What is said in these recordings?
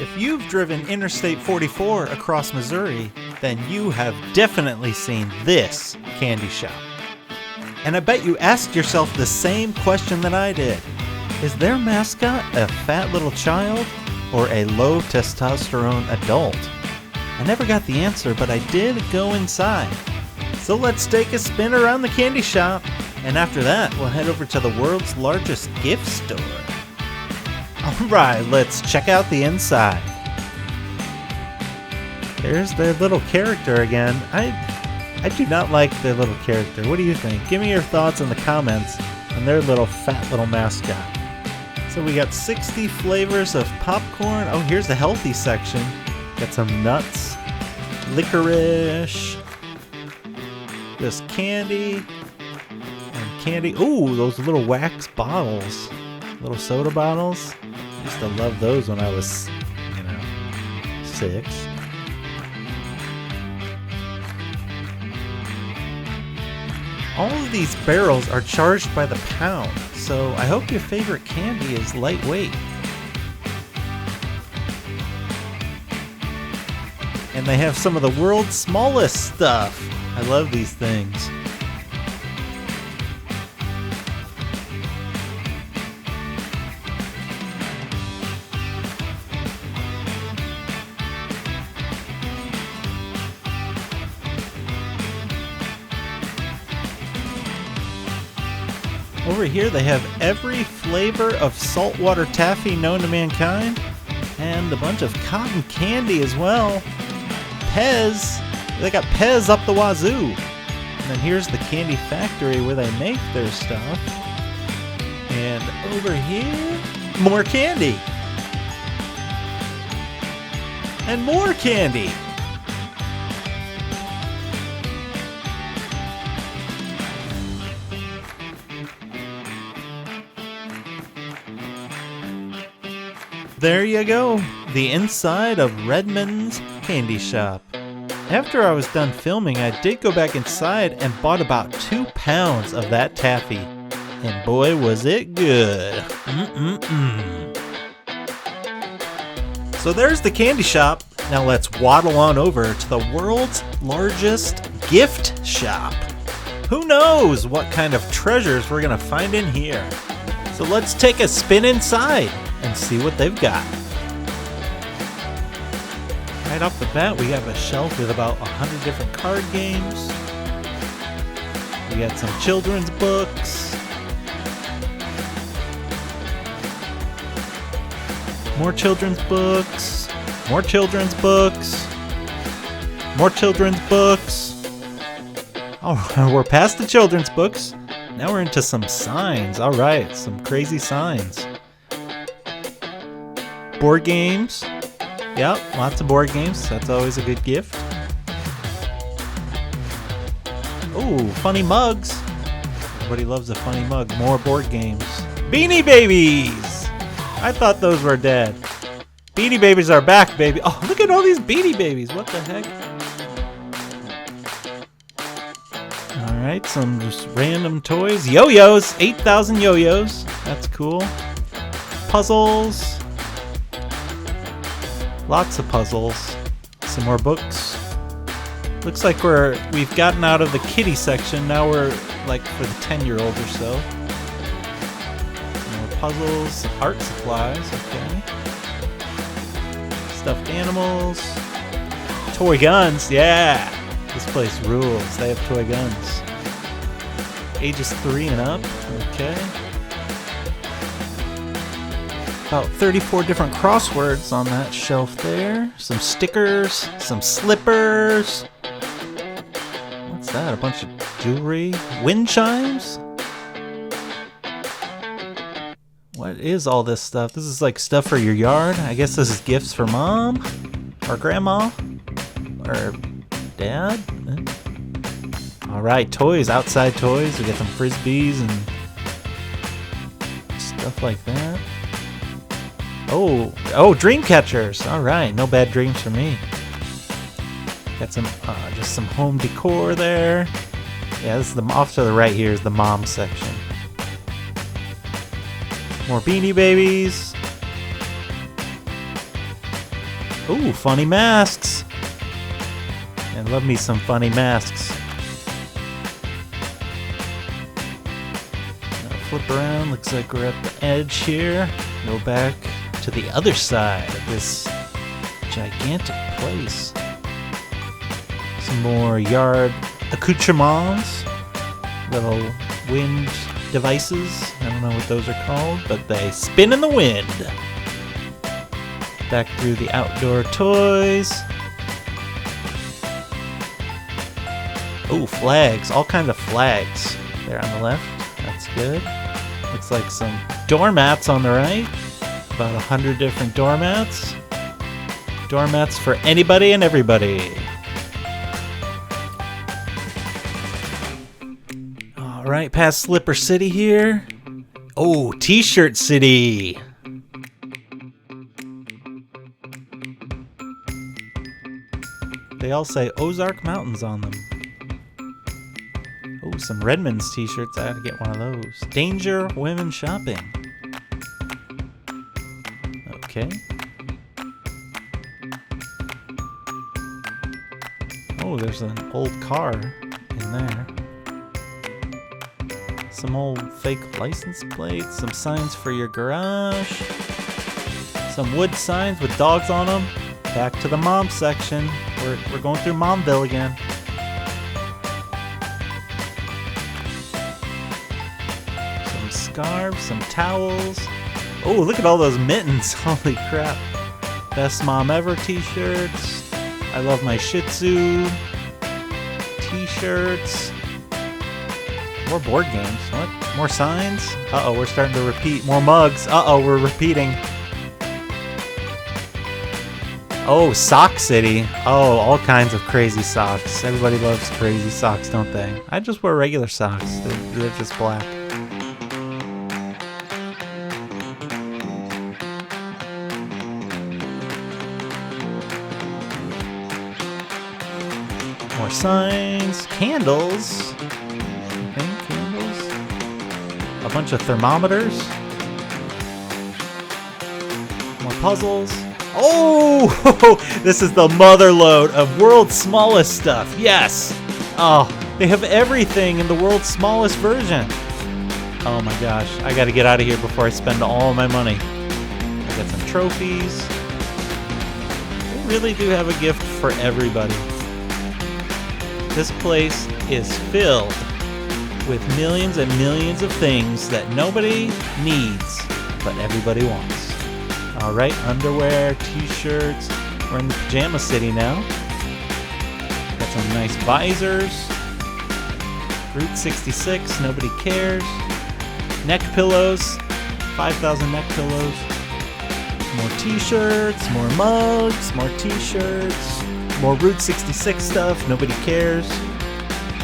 If you've driven Interstate 44 across Missouri, then you have definitely seen this candy shop. And I bet you asked yourself the same question that I did. Is their mascot a fat little child or a low testosterone adult? I never got the answer, but I did go inside. So let's take a spin around the candy shop, and after that, we'll head over to the world's largest gift store. Alright, let's check out the inside. There's their little character again. I do not like their little character. What do you think? Give me your thoughts in the comments on their little fat little mascot. So we got 60 flavors of popcorn. Oh, here's the healthy section. Got some nuts, licorice, this candy, and candy. Ooh, those little wax bottles. Little soda bottles. I used to love those when I was, 6. All of these barrels are charged by the pound, so I hope your favorite candy is lightweight. And they have some of the world's smallest stuff. I love these things. Over here they have every flavor of saltwater taffy known to mankind, and a bunch of cotton candy as well. Pez, they got Pez up the wazoo. And then here's the candy factory where they make their stuff. And over here, more candy. And more candy. There you go, the inside of Redmon's candy shop. After I was done filming, I did go back inside and bought about 2 pounds of that taffy. And boy, was it good. So there's the candy shop. Now let's waddle on over to the world's largest gift shop. Who knows what kind of treasures we're gonna find in here. So let's take a spin inside and see what they've got. Right off the bat, we have a shelf with about 100 different card games. We got some children's books. More children's books. More children's books. More children's books. Oh, we're past the children's books. Now we're into some signs. All right, some crazy signs. Board games. Yep, lots of board games. That's always a good gift. Oh, funny mugs. Everybody loves a funny mug. More board games. Beanie Babies! I thought those were dead. Beanie Babies are back, baby. Oh, look at all these Beanie Babies. What the heck? Alright, some just random toys. Yo-yos! 8,000 yo-yos. That's cool. Puzzles. Lots of puzzles. Some more books. Looks like we've gotten out of the kiddie section. Now we're like for the 10-year-old or so. More puzzles, some art supplies, okay. Stuffed animals. Toy guns, yeah! This place rules. They have toy guns. Ages 3 and up, okay. About 34 different crosswords on that shelf there. Some stickers, some slippers. What's that? A bunch of jewelry? Wind chimes? What is all this stuff? This is like stuff for your yard. I guess this is gifts for mom or grandma or dad. All right, toys, outside toys. We got some frisbees and stuff like that. Oh, dream catchers. All right, no bad dreams for me. Got some, just some home decor there. Yeah, this is off to the right here is the mom section. More Beanie Babies. Ooh, funny masks. I love me some funny masks. Now flip around, looks like we're at the edge here. Go back to the other side of this gigantic place. Some more yard accoutrements, little wind devices. I don't know what those are called, but they spin in the wind. Back through the outdoor toys. Oh, flags. All kinds of flags there on the left. That's good. Looks like some doormats on the right. About 100 different doormats. Doormats for anybody and everybody. All right, past Slipper City here. Oh, T-shirt City. They all say Ozark Mountains on them. Oh, some Redmon's t-shirts. I had to get one of those. Danger Women Shopping. Okay. Oh, there's an old car in there. Some old fake license plates. Some signs for your garage. Some wood signs with dogs on them. Back to the mom section. We're going through Momville again. Some scarves, some towels. Oh, look at all those mittens. Holy crap. Best Mom Ever t-shirts. I love my Shih Tzu. T-shirts. More board games. What? More signs? Uh-oh, we're starting to repeat. More mugs. Uh-oh, we're repeating. Oh, Sock City. Oh, all kinds of crazy socks. Everybody loves crazy socks, don't they? I just wear regular socks. They're just black. More signs. Candles. Okay, candles. A bunch of thermometers. More puzzles. Oh, this is the mother load of world's smallest stuff. Yes. Oh, they have everything in the world's smallest version. Oh my gosh, I gotta get out of here before I spend all my money. I got some trophies. They really do have a gift for everybody. This place is filled with millions and millions of things that nobody needs, but everybody wants. Alright, underwear, t-shirts. We're in the Pajama City now. Got some nice visors. Route 66, nobody cares. Neck pillows, 5,000 neck pillows. More t-shirts, more mugs, more t-shirts. More Route 66 stuff, nobody cares.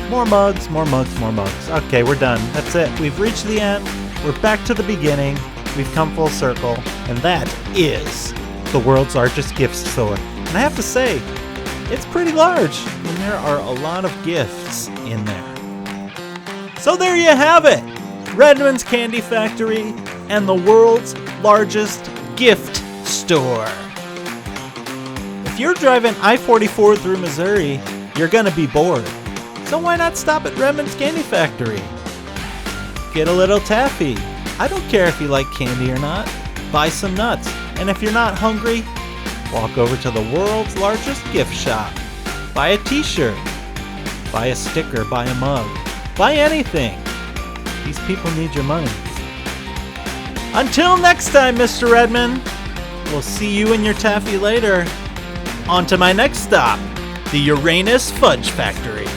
More mugs, more mugs, more mugs. Okay, we're done. That's it. We've reached the end. We're back to the beginning. We've come full circle, and that is the world's largest gift store. And I have to say, it's pretty large, and there are a lot of gifts in there. So there you have it, Redmon's Candy Factory and the world's largest gift store. If you're driving I-44 through Missouri, you're gonna be bored. So why not stop at Redmon's Candy Factory? Get a little taffy. I don't care if you like candy or not. Buy some nuts. And if you're not hungry, walk over to the world's largest gift shop. Buy a t-shirt. Buy a sticker. Buy a mug. Buy anything. These people need your money. Until next time, Mr. Redmon. We'll see you and your taffy later. On to my next stop, the Uranus Fudge Factory.